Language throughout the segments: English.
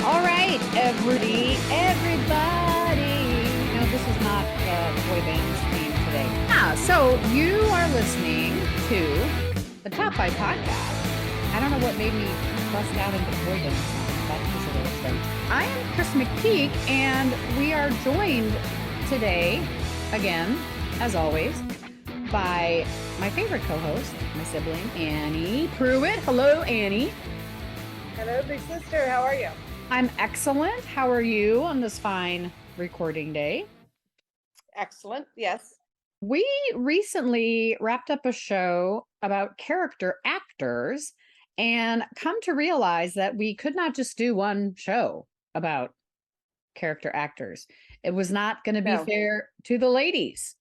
All right, everybody. No, this is not the boy band's theme today. Yeah, so you are listening to the Top 5 podcast. I don't know what made me bust out into boy band song. That was a little strange. I am Chris McPeak, and we are joined today, again, as always, by my favorite co-host, my sibling, Annie Pruitt. Hello, Annie. Hello, big sister. How are you? I'm excellent. How are you on this fine recording day? Excellent. Yes. We recently wrapped up a show about character actors and come to realize that we could not just do one show about character actors. It was not going to be fair to the ladies,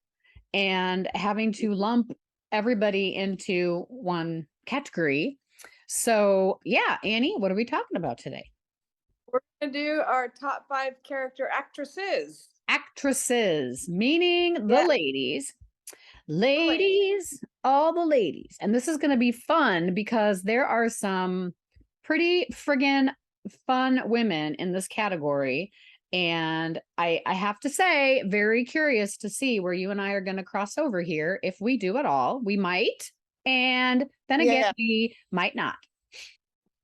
and having to lump everybody into one category. So, yeah, Annie, what are we talking about today? We're going to do our top 5 character actresses. Actresses, meaning the ladies. Ladies, all the ladies. And this is going to be fun because there are some pretty friggin' fun women in this category. And I have to say, very curious to see where you and I are going to cross over here. If we do at all, we might. And then again, we might not.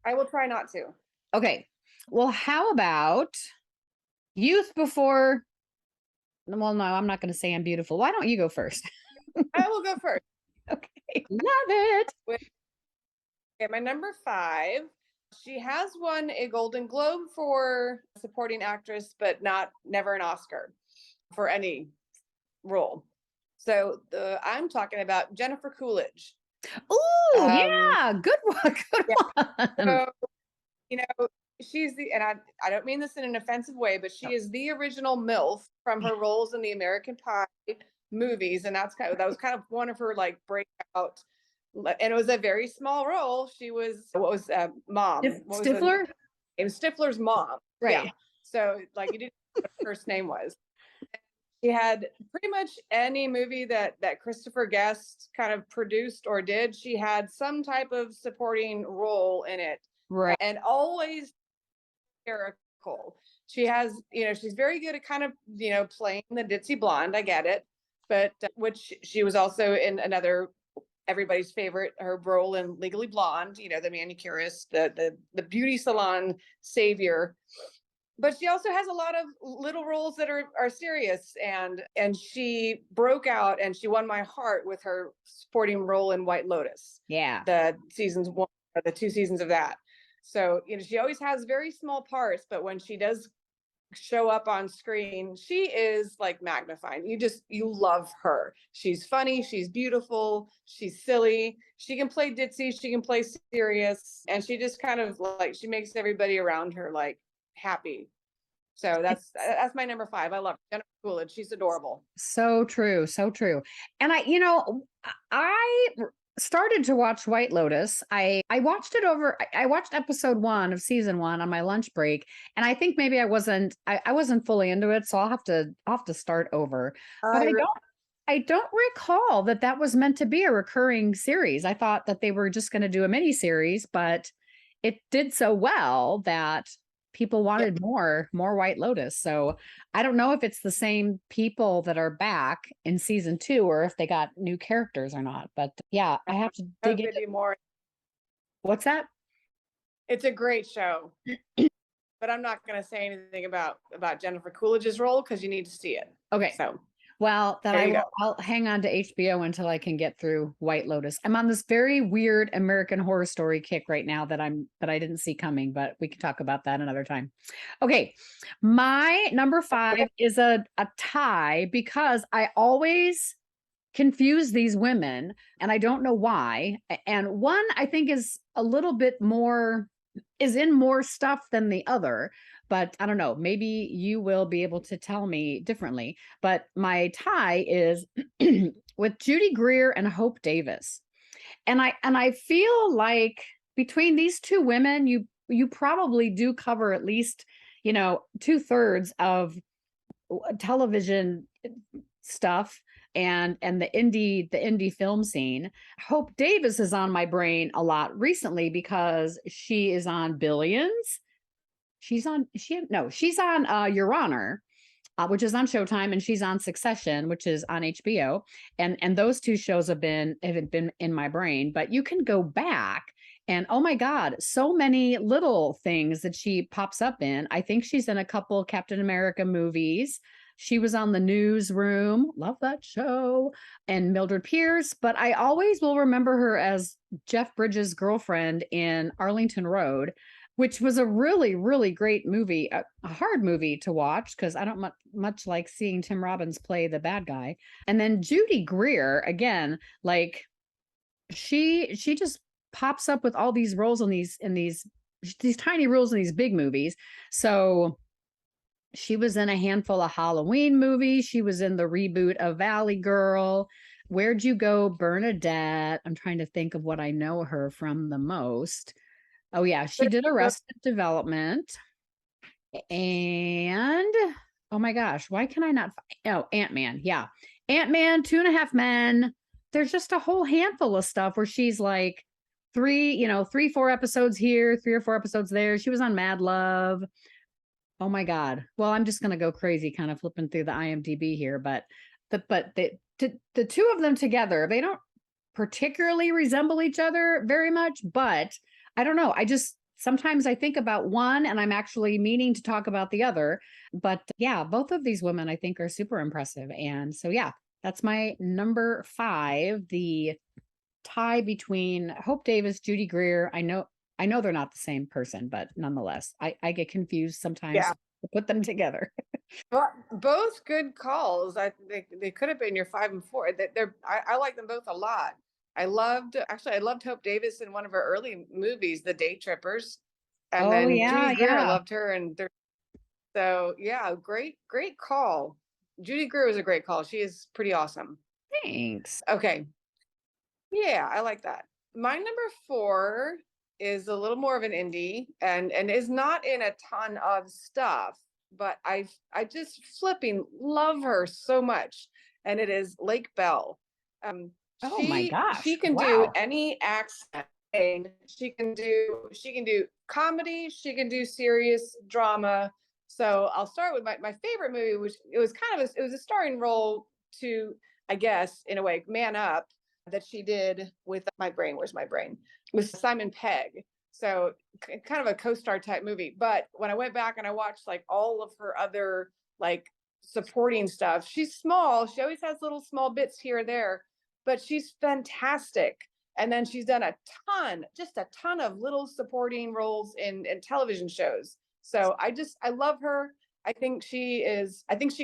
I will try not to. Okay. Well, how about youth before? Well, no, I'm not going to say I'm beautiful. Why don't you go first? I will go first. Okay. Love it. Okay, my number 5. She has won a Golden Globe for supporting actress, but never an Oscar for any role. So I'm talking about Jennifer Coolidge. Oh, yeah. Good one. Good one. So, she's and I don't mean this in an offensive way, but she is the original MILF from her roles in the American Pie movies. And that was kind of one of her like breakout. And it was a very small role. She was, mom? Stifler? It was Stifler's mom. Right. Yeah. So like you didn't know what her first name was. She had pretty much any movie that Christopher Guest kind of produced or did. She had some type of supporting role in it. Right. And always hysterical. She has, she's very good at kind of, playing the ditzy blonde. I get it. But which she was also in another everybody's favorite, her role in Legally Blonde, the manicurist, the beauty salon savior. But she also has a lot of little roles that are serious, and she broke out and she won my heart with her supporting role in White Lotus. Yeah. The 2 seasons of that. So, she always has very small parts, but when she does show up on screen, she is like magnifying. You love her. She's funny, she's beautiful, she's silly, she can play ditzy, she can play serious, and she just kind of like, she makes everybody around her like happy. So that's my number 5. I love her. Jennifer Coolidge. She's adorable. So true. So true. And I started to watch White Lotus. I watched it I watched episode 1 of season 1 on my lunch break. And I think maybe I wasn't fully into it. So I'll have to start over. But I don't recall that was meant to be a recurring series. I thought that they were just going to do a mini series, but it did so well that people wanted more White Lotus. So I don't know if it's the same people that are back in season 2 or if they got new characters or not. But yeah, I have to dig into more. What's that? It's a great show. But I'm not going to say anything about Jennifer Coolidge's role because you need to see it. Okay. So well, then I'll hang on to HBO until I can get through White Lotus. I'm on this very weird American Horror Story kick right now that I didn't see coming, but we can talk about that another time. Okay. My number 5 is a tie because I always confuse these women and I don't know why. And one I think is a little bit more, is in more stuff than the other. But I don't know, maybe you will be able to tell me differently. But my tie is with Judy Greer and Hope Davis. And I feel like between these two women, you probably do cover at least, 2/3 of television stuff and the indie film scene. Hope Davis is on my brain a lot recently because she is on Billions. she's on Your Honor, which is on Showtime, and she's on Succession, which is on HBO. And those two shows haven't been in my brain, but you can go back and oh my God, so many little things that she pops up in. I think she's in a couple Captain America movies. She was on The Newsroom, love that show, and Mildred Pierce, but I always will remember her as Jeff Bridges' girlfriend in Arlington Road, which was a really, really great movie, a hard movie to watch because I don't much like seeing Tim Robbins play the bad guy. And then Judy Greer, again, like she just pops up with all these roles in these tiny roles in these big movies. So she was in a handful of Halloween movies. She was in the reboot of Valley Girl. Where'd You Go, Bernadette? I'm trying to think of what I know her from the most. Oh yeah, she did Arrested Development. And oh my gosh, why can I not Ant-Man. Yeah. Ant-Man, Two and a Half Men. There's just a whole handful of stuff where she's like 4 episodes here, 3 or 4 episodes there. She was on Mad Love. Oh my God. Well, I'm just gonna go crazy kind of flipping through the IMDb here, but the two of them together, they don't particularly resemble each other very much, but I don't know. Sometimes I think about one and I'm actually meaning to talk about the other. But yeah, both of these women I think are super impressive. And so, yeah, that's my number 5, the tie between Hope Davis, Judy Greer. I know they're not the same person, but nonetheless, I get confused sometimes to put them together. But both good calls. They could have been your 5 and 4. I like them both a lot. I loved Hope Davis in one of her early movies, The Day Trippers. And then Judy Greer, I loved her. So yeah, great call. Judy Greer was a great call. She is pretty awesome. Thanks. Okay. Yeah, I like that. My number 4 is a little more of an indie and is not in a ton of stuff, but I just flipping love her so much. And it is Lake Bell. Oh my gosh. She can do any accent. She can do comedy, she can do serious drama. So I'll start with my favorite movie, which it was a starring role to, I guess, in a way, Man Up, that she did with Where's My Brain? With Simon Pegg. So kind of a co-star type movie. But when I went back and I watched like all of her other like supporting stuff, she's small. She always has little small bits here or there, but she's fantastic. And then she's done a ton of little supporting roles in television shows. So I love her. I think she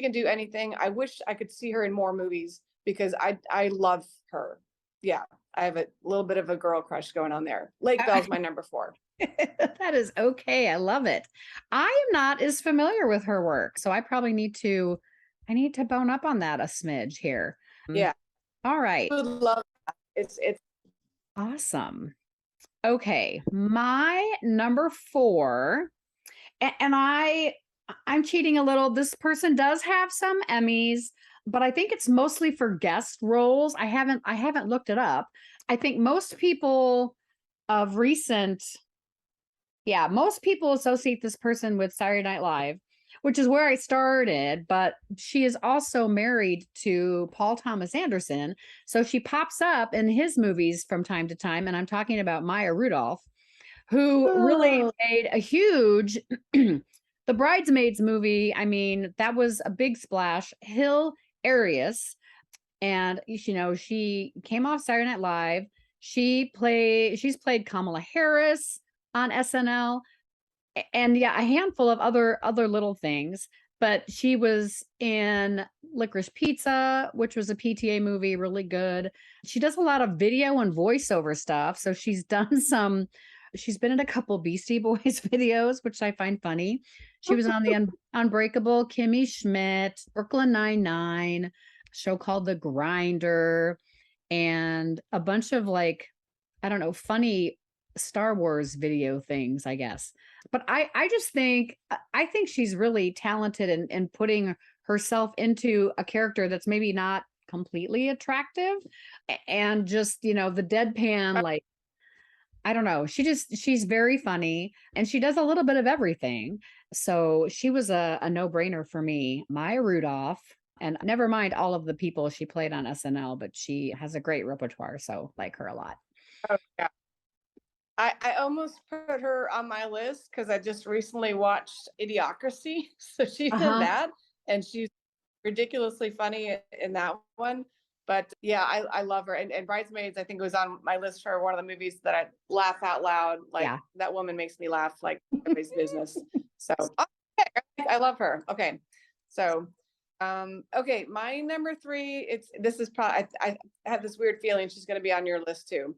can do anything. I wish I could see her in more movies because I love her. Yeah, I have a little bit of a girl crush going on there. Lake Bell's my number 4. That is okay. I love it. I am not as familiar with her work, so I probably need to bone up on that a smidge here. Yeah. All right. I would love that. It's awesome. Okay, my number 4, and I'm cheating a little. This person does have some Emmys, but I think it's mostly for guest roles. I haven't looked it up. I think most people associate this person with Saturday Night Live, which is where I started, but she is also married to Paul Thomas Anderson. So she pops up in his movies from time to time. And I'm talking about Maya Rudolph, who really made a huge, the Bridesmaids movie. I mean, that was a big splash. Hilarious. And, she came off Saturday Night Live. She's played Kamala Harris on SNL. And yeah, a handful of other little things, but she was in Licorice Pizza, which was a PTA movie, really good. She does a lot of video and voiceover stuff. So she's been in a couple Beastie Boys videos, which I find funny. She was on the Unbreakable Kimmy Schmidt, Brooklyn Nine-Nine, a show called The Grinder, and a bunch of like, I don't know, funny Star Wars video things, I guess. But I think she's really talented in putting herself into a character that's maybe not completely attractive, and just, the deadpan, like I don't know. She's very funny and she does a little bit of everything. So she was a no-brainer for me. Maya Rudolph, and never mind all of the people she played on SNL, but she has a great repertoire. So like her a lot. Oh, yeah. I almost put her on my list because I just recently watched Idiocracy. So she's in Uh-huh. that and she's ridiculously funny in that one. But yeah, I love her. And Bridesmaids, I think was on my list for one of the movies that I laugh out loud. Like Yeah. that woman makes me laugh like everybody's business. So okay, I love her. Okay. So okay, my number three, this is probably I have this weird feeling she's gonna be on your list too.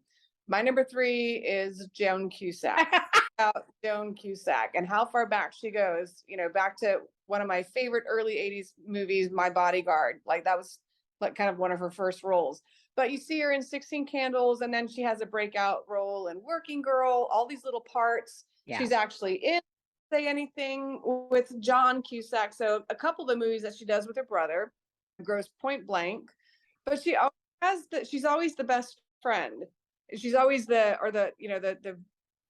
My number three is Joan Cusack. About Joan Cusack and how far back she goes, back to one of my favorite early 80s movies, My Bodyguard. Like that was like kind of one of her first roles. But you see her in 16 Candles, and then she has a breakout role in Working Girl, all these little parts. Yeah. She's actually in Say Anything with John Cusack. So a couple of the movies that she does with her brother, Gross Point Blank. But she's always the best friend. She's always the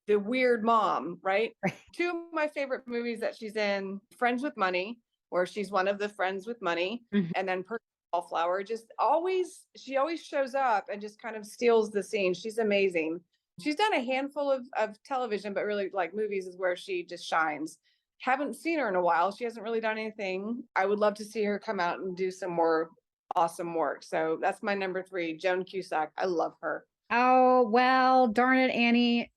weird mom, right? Right. Two of my favorite movies that she's in, Friends with Money, where she's one of the friends with money, Mhm. and then Wallflower. She always shows up and just kind of steals the scene. She's amazing. She's done a handful of television, but really like movies is where she just shines. Haven't seen her in a while. She hasn't really done anything. I would love to see her come out and do some more awesome work. So that's my number three, Joan Cusack. I love her. Oh, well, darn it, Annie.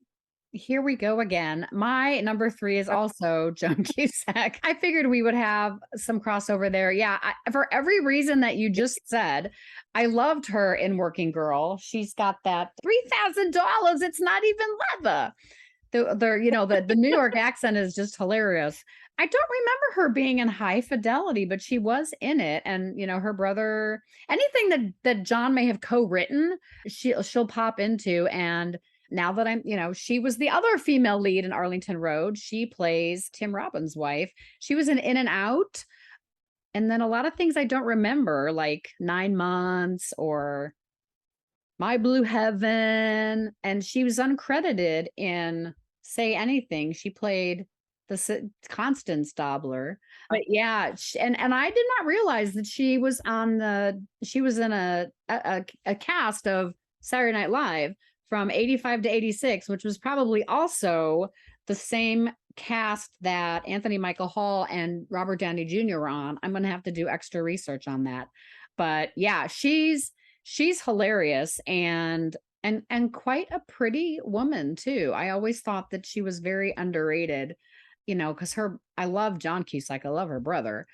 Here we go again. My number three is also Joan Cusack. I figured we would have some crossover there. Yeah, for every reason that you just said, I loved her in Working Girl. She's got that $3,000. It's not even leather. The New York accent is just hilarious. I don't remember her being in High Fidelity, but she was in it. And her brother, anything that John may have co-written, she'll pop into. And now that she was the other female lead in Arlington Road. She plays Tim Robbins' wife. She was in and Out. And then a lot of things I don't remember, like 9 Months or My Blue Heaven. And she was uncredited in Say Anything. She played Constance Dobler. But yeah, and I did not realize that she was in a cast of Saturday Night Live from 85 to 86, which was probably also the same cast that Anthony Michael Hall and Robert Downey Jr. were on. I'm going to have to do extra research on that. But yeah, she's hilarious and quite a pretty woman too. I always thought that she was very underrated, because I love John Cusack. I love her brother.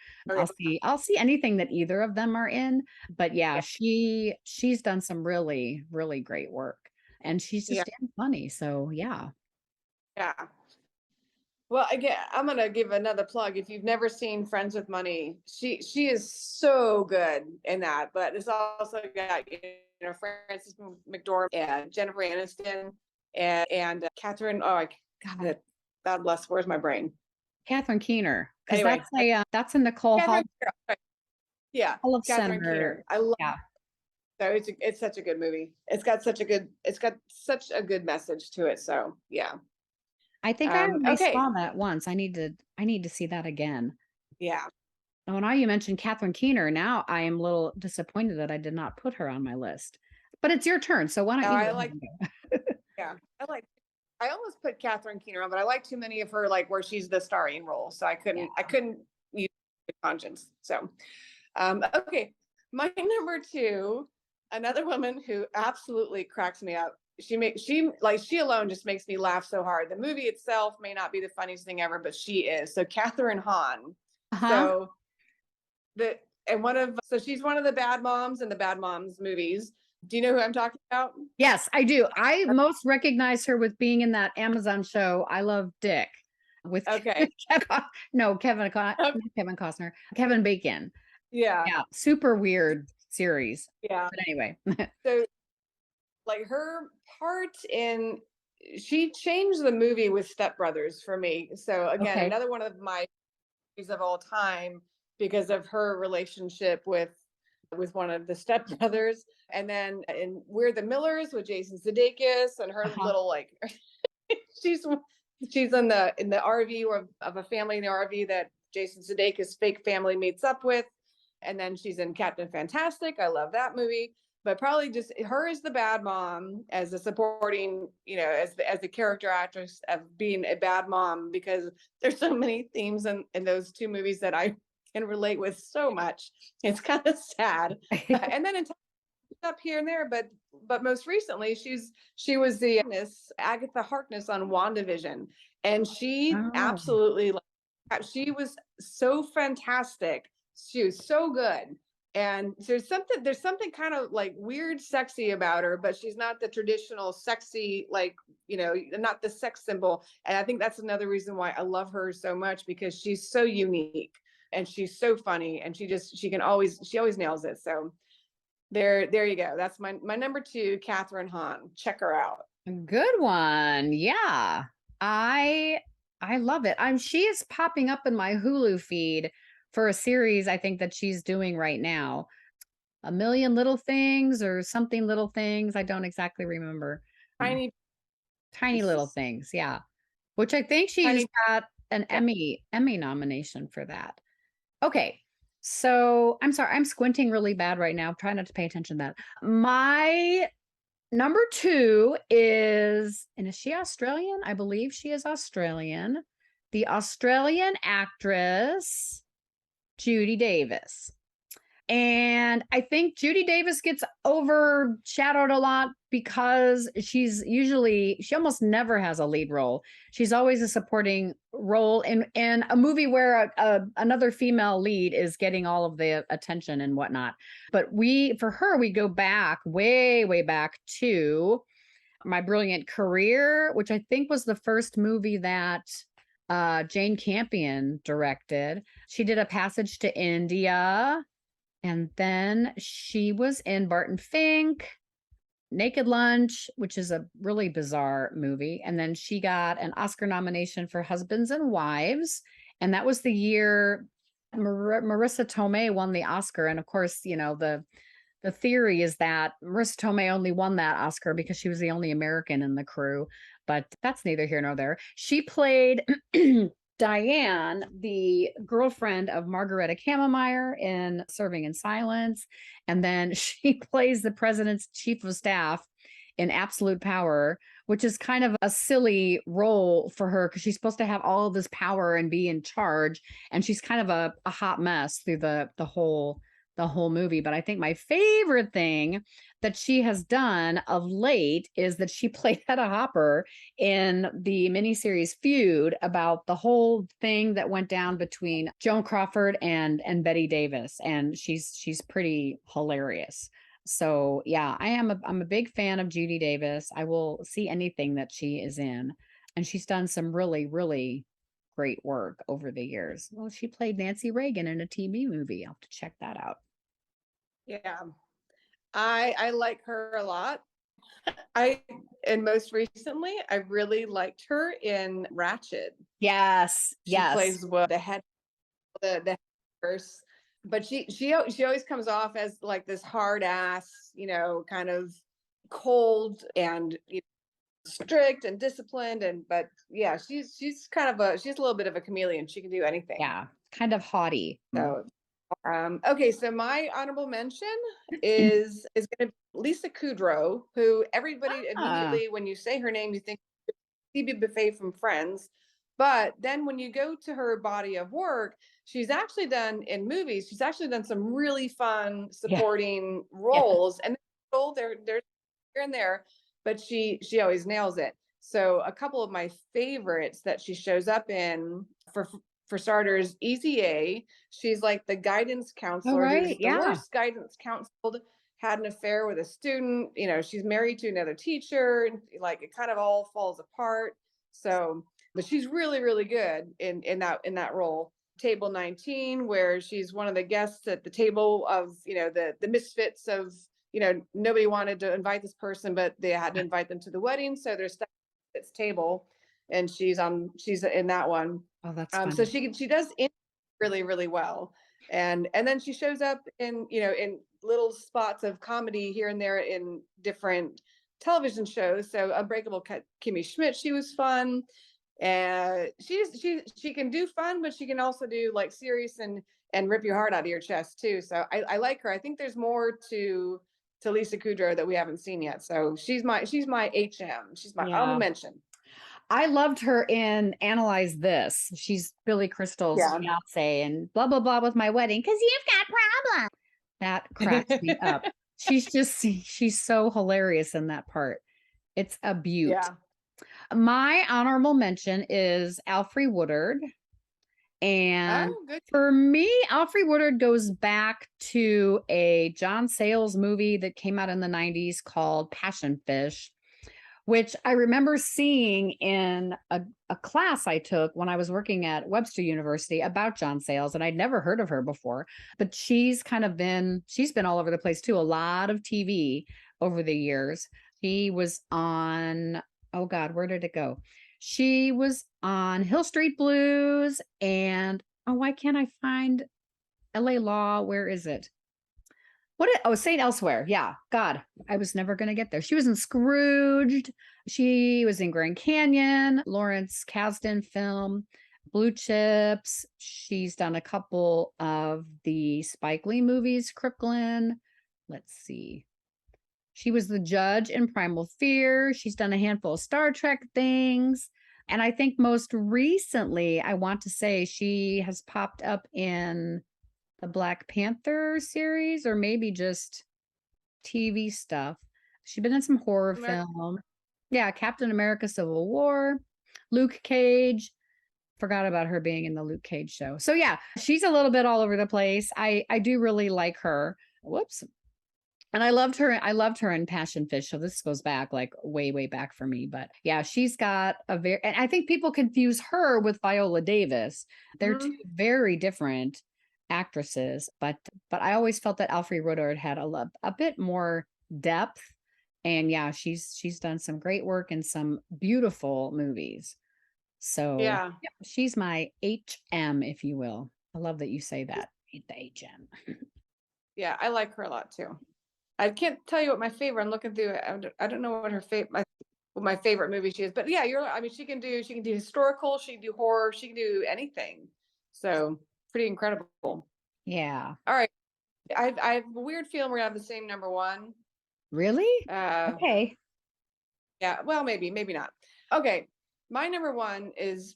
I'll see anything that either of them are in. But yeah, she's done some really, really great work. And she's just damn funny. So yeah. Yeah. Well, again, I'm gonna give another plug. If you've never seen Friends with Money, she is so good in that. But it's also got Frances McDormand and Jennifer Aniston and Catherine. Oh, God bless. Where's my brain? Catherine Keener. Because Anyway, that's a Nicole Hall. Yeah, Catherine Keener. I love. Yeah. So it's such a good movie. It's got such a good message to it. So yeah. I think I only saw that once. I need to see that again. Yeah. Oh, now you mentioned Catherine Keener. Now I am a little disappointed that I did not put her on my list. But it's your turn, so why don't you? Yeah, I almost put Catherine Keener on, but I like too many of her, like where she's the starring role, so I couldn't use the conscience. So, okay, my number two, another woman who absolutely cracks me up. She alone just makes me laugh so hard. The movie itself may not be the funniest thing ever, but she is. So Catherine Hahn. Uh-huh. So she's one of the bad moms in the Bad Moms movies. Do you know who I'm talking about? Yes, I do. I most recognize her with being in that Amazon show, I Love Dick, with Kevin Costner, Kevin Bacon. Yeah. Yeah. Super weird series. Yeah. But anyway. So like her part she changed the movie with Step Brothers for me. So again, another one of my movies of all time because of her relationship with with one of the stepbrothers. And then in We're the Millers with Jason Sudeikis and her Uh-huh. little like she's she's in the RV of a family in the RV that Jason Sudeikis' fake family meets up with. And then she's in Captain Fantastic. I love that movie. But probably just her as the bad mom, as a supporting, as the character actress of being a bad mom, because there's so many themes in those two movies that I can relate with so much. It's kind of sad. And then in up here and there, but most recently she was the Miss Agatha Harkness on WandaVision, and she Oh, absolutely she was so fantastic. She was so good. And there's something kind of like weird sexy about her, but she's not the traditional sexy, like, not the sex symbol. And I think that's another reason why I love her so much, because she's so unique and she's so funny, and she always nails it. So there you go. That's my number two, Catherine Hahn. Check her out. good one. Yeah. I I love it. She is popping up in my Hulu feed for a series I think that she's doing right now. A Million Little Things or something Little Things. I don't exactly remember. Tiny, Tiny Little Things. Yeah. Which I think she's tiny. got an Yeah. Emmy nomination for that. Okay. So I'm sorry, I'm squinting really bad right now. Try not to pay attention to that. My number two and is she Australian? I believe she is Australian. The Australian actress, Judy Davis. And I think Judy Davis gets overshadowed a lot because she almost never has a lead role. She's always a supporting role in a movie where another female lead is getting all of the attention and whatnot. But for her, we go back, way, way back to My Brilliant Career, which I think was the first movie that Jane Campion directed. She did A Passage to India. And then she was in Barton Fink, Naked Lunch, which is a really bizarre movie. And then she got an Oscar nomination for Husbands and Wives. And that was the year Marissa Tomei won the Oscar. And of course, the theory is that Marissa Tomei only won that Oscar because she was the only American in the crew. But that's neither here nor there. She played Diane, the girlfriend of Margareta Kammermeyer in Serving in Silence. And then she plays the president's chief of staff in Absolute Power, which is kind of a silly role for her because she's supposed to have all of this power and be in charge. And she's kind of a hot mess through the whole movie. But I think my favorite thing that she has done of late is that she played Hedda Hopper in the miniseries Feud, about the whole thing that went down between Joan Crawford and Betty Davis. And she's pretty hilarious. So yeah, I'm a big fan of Judy Davis. I will see anything that she is in. And she's done some really, really great work over the years. Well, she played Nancy Reagan in a TV movie. I'll have to check that out. Yeah. I like her a lot. And most recently, I really liked her in Ratched. Yes. She Yes. plays the head, the nurse, but she always comes off as like this hard ass, kind of cold and strict and disciplined. But yeah, she's she's a little bit of a chameleon. She can do anything. Yeah. Kind of haughty. So okay, so my honorable mention is going to be Lisa Kudrow, who everybody immediately, when you say her name, you think Phoebe Buffay from Friends. But then when you go to her body of work, she's actually done in movies. She's actually done some really fun supporting roles, and they're here and there, but she always nails it. So a couple of my favorites that she shows up in, for starters, Easy A. She's like the guidance counselor. Who's the worst guidance counselor, had an affair with a student. She's married to another teacher, and like it kind of all falls apart. So, but she's really, really good in that role. Table 19, where she's one of the guests at the table of the misfits of nobody wanted to invite this person, but they had to invite them to the wedding, so they're stuck at this table, and she's in that one. Oh, that's funny. So she does it really, really well. And then she shows up in little spots of comedy here and there in different television shows. So Unbreakable Kimmy Schmidt, she was fun. And she can do fun, but she can also do like serious and rip your heart out of your chest too. So I like her. I think there's more to Lisa Kudrow that we haven't seen yet. So she's my HM. She's my honorable Yeah. mention. I loved her in Analyze This. She's Billy Crystal's Yeah. fiance and blah, blah, blah with my wedding because you've got problems. That cracks me up. She's so hilarious in that part. It's a beaut. Yeah. My honorable mention is Alfre Woodard. And for me, Alfre Woodard goes back to a John Sayles movie that came out in the 90s called Passion Fish, which I remember seeing in a class I took when I was working at Webster University about John Sayles, and I'd never heard of her before, but she's been all over the place too, a lot of TV over the years. She was on, oh God, where did it go? She was on Hill Street Blues and, oh, why can't I find LA Law? Where is it? St. Elsewhere. Yeah. God, I was never going to get there. She was in Scrooged. She was in Grand Canyon, Lawrence Kasdan film, Blue Chips. She's done a couple of the Spike Lee movies, Crooklyn. Let's see. She was the judge in Primal Fear. She's done a handful of Star Trek things. And I think most recently, I want to say she has popped up in the Black Panther series or maybe just TV stuff. She's been in some horror film. Yeah, Captain America Civil War, Luke Cage. Forgot about her being in the Luke Cage show. So yeah, she's a little bit all over the place. I do really like her. Whoops. And I loved her in Passion Fish. So this goes back like way, way back for me. But yeah, she's got and I think people confuse her with Viola Davis. They're two very different actresses, but I always felt that Alfre Woodard had a bit more depth. And yeah, she's done some great work in some beautiful movies. So yeah, she's my HM, if you will. I love that you say that. The HM. Yeah, I like her a lot too. I can't tell you what my favorite. I'm looking through. I don't know what my favorite movie she is, but yeah, I mean, she can do historical, she can do horror, she can do anything. So pretty incredible. Yeah. All right, I have a weird feeling we're gonna have the same number one. Really? Okay. Yeah. Well, maybe not. Okay, my number one is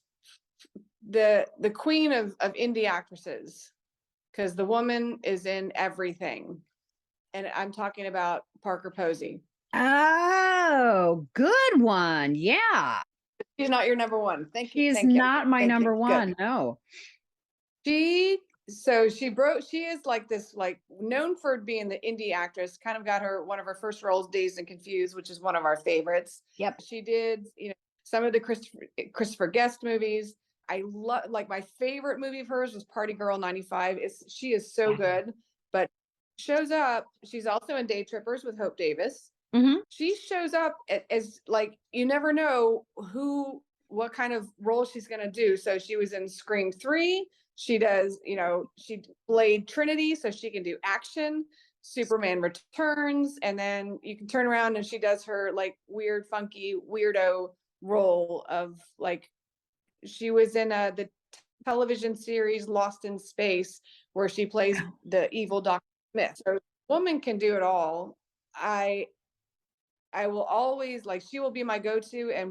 the queen of indie actresses, because the woman is in everything. And I'm talking about Parker Posey. Oh, good one. Yeah. She's not your number one. Thank you. She's not my number one. No. She is like this, like known for being the indie actress, kind of got one of her first roles, Dazed and Confused, which is one of our favorites. Yep. She did, some of the Christopher Guest movies. I love, like, my favorite movie of hers was Party Girl 95. She is so good, but shows up. She's also in Day Trippers with Hope Davis. She shows up as like, you never know what kind of role she's going to do. So she was in Scream 3. She does, she played Trinity, so she can do action. Superman Returns, and then you can turn around and she does her like weird, funky, weirdo role of like, she was in the television series Lost in Space, where she plays the evil Dr. Smith. So woman can do it all. I will always, like, she will be my go-to. And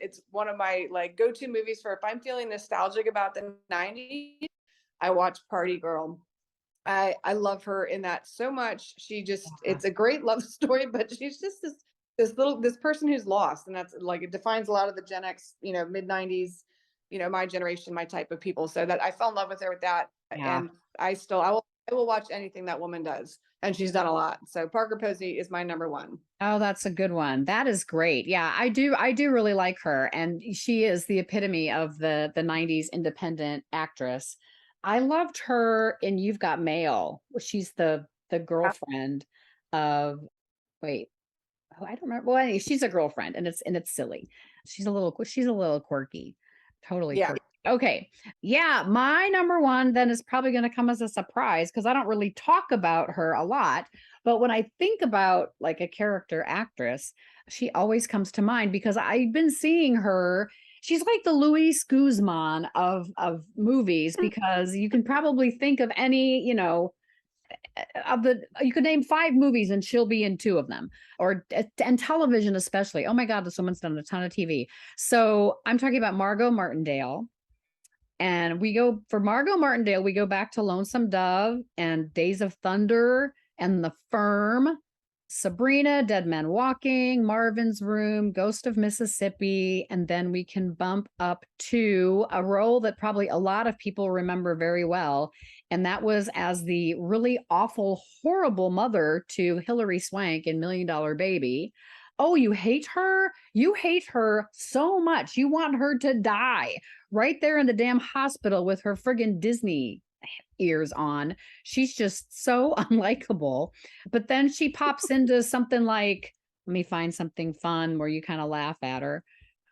it's one of my like go-to movies for if I'm feeling nostalgic about the 90s, I watch Party Girl. I love her in that so much. It's a great love story, but she's just this person who's lost. And that's like, it defines a lot of the Gen X, mid 90s, my generation, my type of people. So that I fell in love with her with that. Yeah. And I will watch anything that woman does. And she's done a lot. So Parker Posey is my number one. Oh, that's a good one. That is great. Yeah, I do really like her. And she is the epitome of the 90s independent actress. I loved her in You've Got Mail. She's the girlfriend of, wait, I don't remember. Well, she's a girlfriend, and it's silly. She's a little quirky. Totally quirky. Okay. Yeah, my number one then is probably going to come as a surprise because I don't really talk about her a lot. But when I think about like a character actress, she always comes to mind because I've been seeing her. She's like the Luis Guzman of movies because you can probably think of any, of the you could name 5 movies and she'll be in 2 of them, or and television especially. Oh my God, this woman's done a ton of TV. So I'm talking about Margot Martindale. And we go for Margot Martindale, we go back to Lonesome Dove and Days of Thunder and The Firm, Sabrina, Dead Man Walking, Marvin's Room, Ghost of Mississippi. And then we can bump up to a role that probably a lot of people remember very well. And that was as the really awful, horrible mother to Hilary Swank in Million Dollar Baby. Oh, you hate her? You hate her so much. You want her to die right there in the damn hospital with her friggin' Disney ears on. She's just so unlikable. But then she pops into something like, let me find something fun where you kind of laugh at her.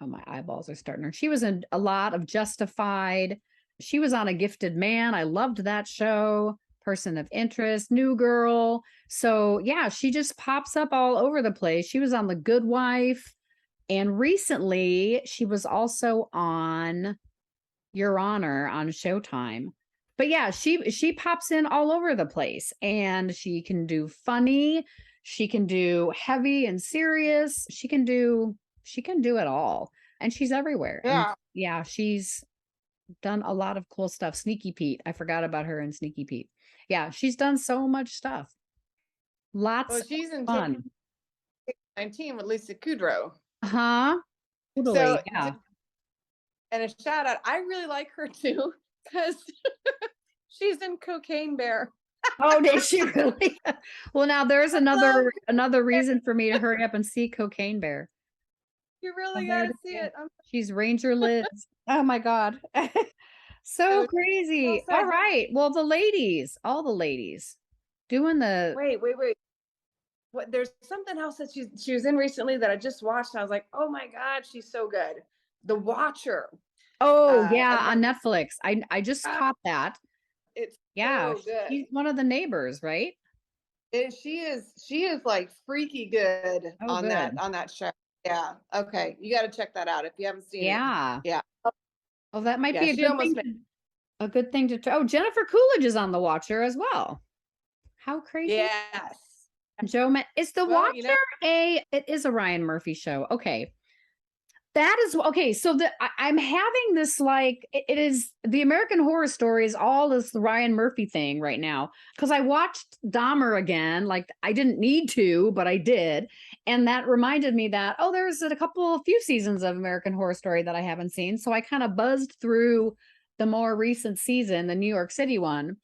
Oh, my eyeballs are starting to. She was in a lot of Justified. She was on A Gifted Man. I loved that show. Person of Interest, New Girl. So yeah, she just pops up all over the place. She was on The Good Wife. And recently she was also on Your Honor on Showtime. But yeah, she pops in all over the place, and she can do funny, she can do heavy and serious, she can do it all. And she's everywhere. And Yeah. yeah, she's done a lot of cool stuff. Sneaky Pete. I forgot about her in Sneaky Pete. Yeah, she's done so much stuff. Lots Well, of she's in fun. 19 with Lisa Kudrow. Huh? So, Totally. Yeah. and a shout out, I really like her too, because she's in Cocaine Bear. Oh, did she really? Well, now there's I love another reason for me to hurry up and see Cocaine Bear. You Oh, really there got it to see is. it. I'm She's Ranger Liz. Oh my God. So so, so crazy. All sad. right. Well, the ladies, all the ladies doing the Wait. What? There's something else that she was in recently that I just watched, and I was like, oh my God, she's so good. The Watcher. Oh, yeah, And on then Netflix. I just caught that. it's Yeah, so good. she's one of the neighbors, right? She is like freaky good Oh, on that good. show. Yeah. Okay. You got to check that out if you haven't seen it. Yeah. Yeah. Oh, that might Yeah. be She almost made. a good thing to oh, Jennifer Coolidge is on The Watcher as well. How crazy. Yes. Is The Well, Watcher it is a Ryan Murphy show. Okay. That is okay. So I'm having this like it is the American Horror Story is all this Ryan Murphy thing right now because I watched Dahmer again. Like I didn't need to, but I did, and that reminded me that there's a few seasons of American Horror Story that I haven't seen. So I kind of buzzed through the more recent season, the New York City one,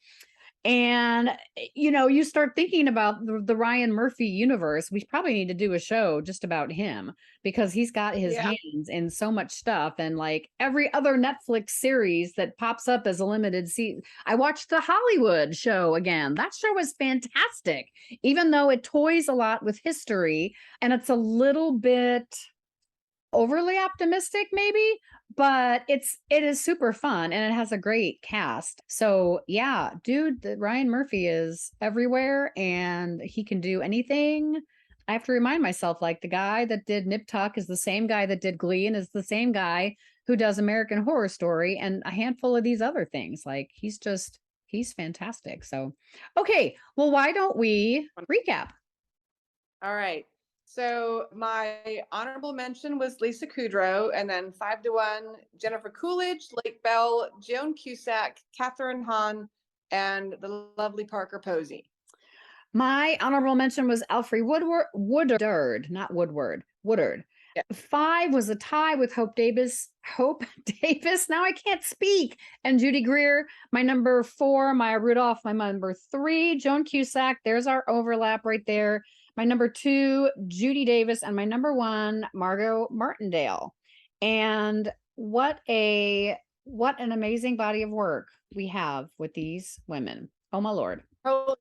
and you start thinking about the Ryan Murphy universe. We probably need to do a show just about him because he's got his Yeah. hands in so much stuff, and like every other Netflix series that pops up as a limited season. I watched the Hollywood show again. That show is fantastic, even though it toys a lot with history and it's a little bit overly optimistic maybe, but it is super fun and it has a great cast. So yeah, dude, Ryan Murphy is everywhere and he can do anything. I have to remind myself, like the guy that did Nip Tuck is the same guy that did Glee and is the same guy who does American Horror Story and a handful of these other things. Like he's fantastic. So okay, well, why don't we recap? All right. So my honorable mention was Lisa Kudrow, and then 5-1, Jennifer Coolidge, Lake Bell, Joan Cusack, Catherine Hahn, and the lovely Parker Posey. My honorable mention was Alfre Woodard, not Woodward, Woodard. Yeah. 5 was a tie with Hope Davis. Hope Davis. Now I can't speak. And Judy Greer. My number 4, Maya Rudolph. My number 3, Joan Cusack. There's our overlap right there. My number 2, Judy Davis. And my number 1, Margot Martindale. And what an amazing body of work we have with these women. Oh my Lord. Oh,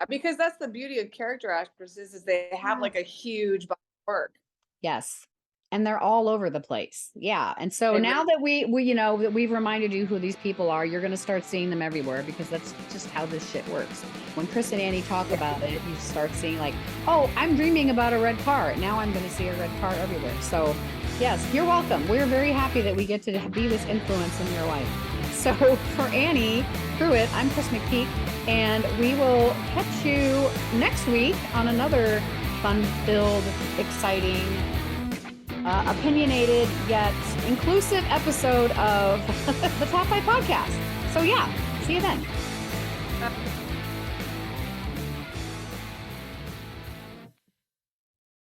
because that's the beauty of character actresses is they have like a huge body of work. Yes. And they're all over the place. Yeah. And so They now really- that we, you know, that we've reminded you who these people are, you're going to start seeing them everywhere, because that's just how this shit works. When Chris and Annie talk about it, you start seeing like, oh, I'm dreaming about a red car. Now I'm going to see a red car everywhere. So yes, you're welcome. We're very happy that we get to be this influence in your life. So for Annie Pruitt, I'm Chris McPeak, and we will catch you next week on another fun-filled, exciting, opinionated yet inclusive episode of the Top 5 Podcast. So yeah, see you then.